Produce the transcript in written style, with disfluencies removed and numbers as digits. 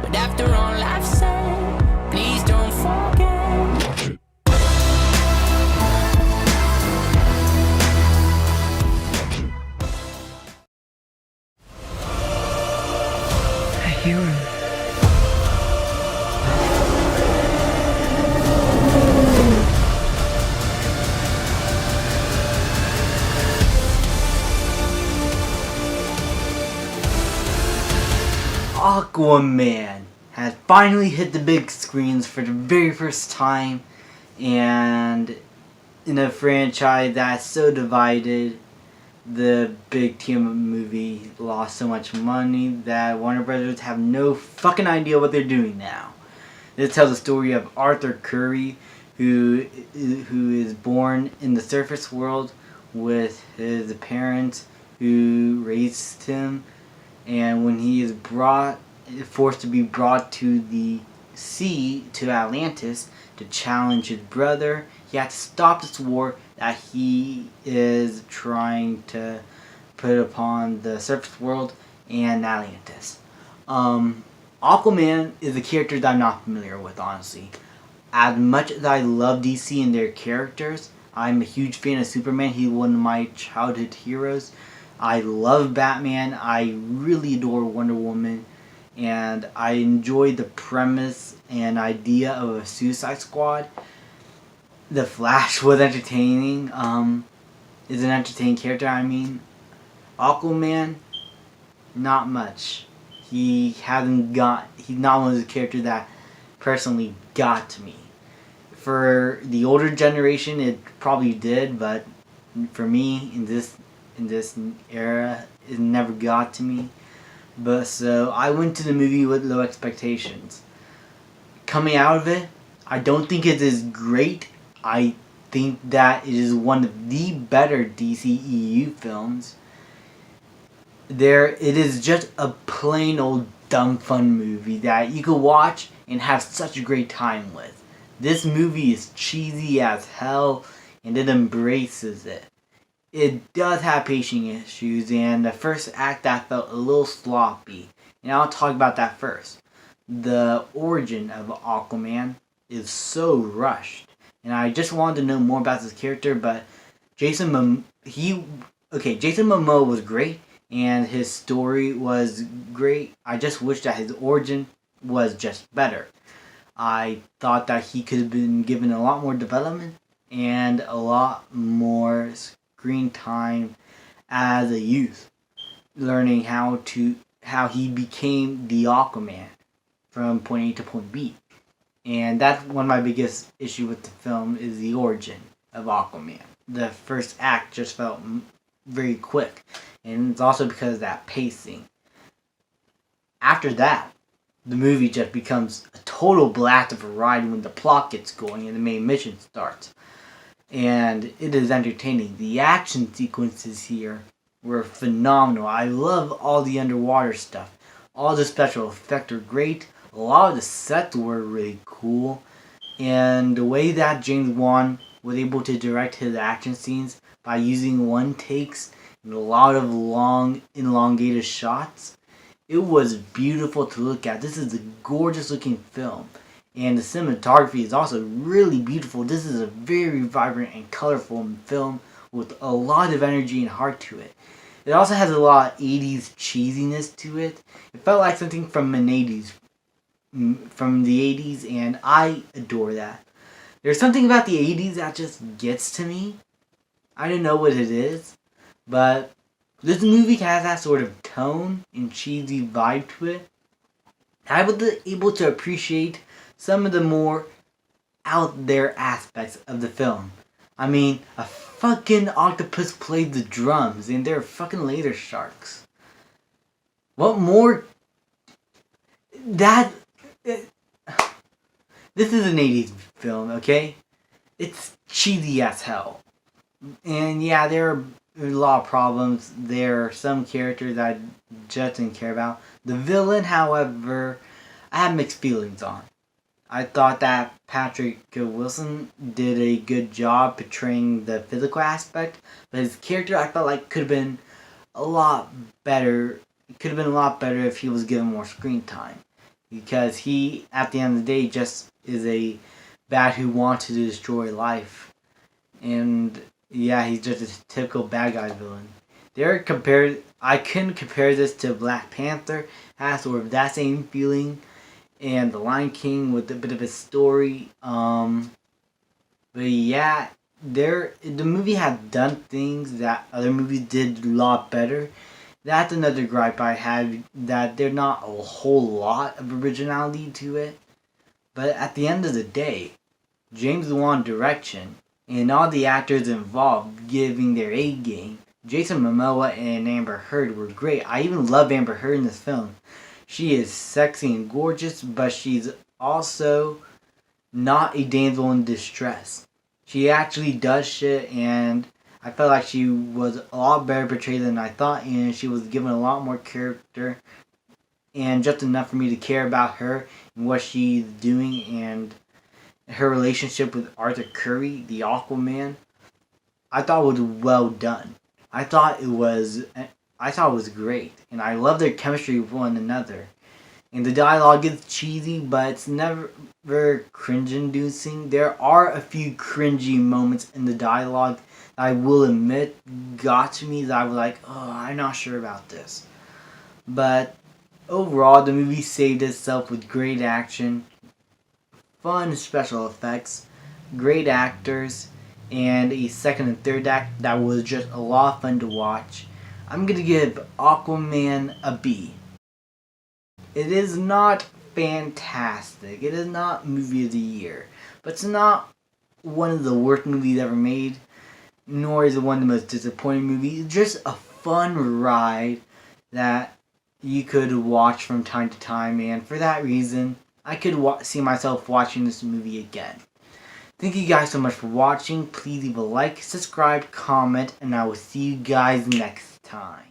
But after all I've said, please don't forget. A hero. Aquaman has finally hit the big screens for the very first time, and in a franchise that's so divided, the big team movie lost so much money that Warner Brothers have no fucking idea what they're doing now. This tells the story of Arthur Curry, who is born in the surface world with his parents who raised him, and when he is forced to be brought to the sea, to Atlantis, to challenge his brother, he has to stop this war that he is trying to put upon the surface world and Atlantis. Aquaman is a character that I'm not familiar with, honestly. As much as I love DC and their characters, I'm a huge fan of Superman. He's one of my childhood heroes. I love Batman. I really adore Wonder Woman. And I enjoy the premise and idea of a Suicide Squad. The Flash was entertaining. Is an entertaining character, I mean. Aquaman, not much. He's not one of the characters that personally got to me. For the older generation, it probably did, but for me, in this era, it never got to me. But so I went to the movie with low expectations. Coming out of it, I don't think it is great. I think that it is one of the better DCEU films. It is just a plain old dumb fun movie that you could watch and have such a great time with. This movie is cheesy as hell, and it embraces it. It does have pacing issues, and the first act that felt a little sloppy. And I'll talk about that first. The origin of Aquaman is so rushed, and I just wanted to know more about this character. But Jason Momoa was great, and his story was great. I just wish that his origin was just better. I thought that he could have been given a lot more development and a lot more screen time as a youth, learning how he became the Aquaman from point A to point B. And that's one of my biggest issue with the film is the origin of Aquaman. The first act just felt very quick, and it's also because of that pacing. After that, the movie just becomes a total blast of variety when the plot gets going and the main mission starts. And it is entertaining. The action sequences here were phenomenal. I love all the underwater stuff. All the special effects are great. A lot of the sets were really cool. And the way that James Wan was able to direct his action scenes by using one takes and a lot of long, elongated shots, it was beautiful to look at. This is a gorgeous looking film. And the cinematography is also really beautiful. This is a very vibrant and colorful film with a lot of energy and heart to it. It also has a lot of 80s cheesiness to it. It felt like something from the 80s, and I adore that. There's something about the 80s that just gets to me. I don't know what it is, but this movie has that sort of tone and cheesy vibe to it. I was able to appreciate some of the more out there aspects of the film. I mean, a fucking octopus played the drums, and they're fucking laser sharks. What more? This is an 80s film, okay? It's cheesy as hell. And yeah, there are a lot of problems. There are some characters I just didn't care about. The villain, however, I have mixed feelings on. I thought that Patrick Wilson did a good job portraying the physical aspect, but his character I felt like could have been a lot better. It could have been a lot better if he was given more screen time. because he, at the end of the day, just is a bad who wants to destroy life. And yeah, he's just a typical bad guy villain. I couldn't compare this to Black Panther, has sort of that same feeling, and The Lion King with a bit of a story. But yeah, the movie had done things that other movies did a lot better. That's another gripe I had, that there's not a whole lot of originality to it. But at the end of the day, James Wan direction and all the actors involved giving their A game. Jason Momoa and Amber Heard were great. I even love Amber Heard in this film. She is sexy and gorgeous, but she's also not a damsel in distress. She actually does shit, and I felt like she was a lot better portrayed than I thought, and she was given a lot more character, and just enough for me to care about her and what she's doing, and her relationship with Arthur Curry, the Aquaman. I thought it was well done. I thought it was great, and I love their chemistry with one another. And the dialogue is cheesy, but it's never cringe-inducing. There are a few cringy moments in the dialogue that I will admit got to me, that I was like, oh, I'm not sure about this. But overall, the movie saved itself with great action, fun special effects, great actors, and a second and third act that was just a lot of fun to watch. I'm gonna give Aquaman a B. It is not fantastic. It is not movie of the year. But it's not one of the worst movies ever made. Nor is it one of the most disappointing movies. It's just a fun ride that you could watch from time to time. And for that reason, I could see myself watching this movie again. Thank you guys so much for watching. Please leave a like, subscribe, comment, and I will see you guys next time.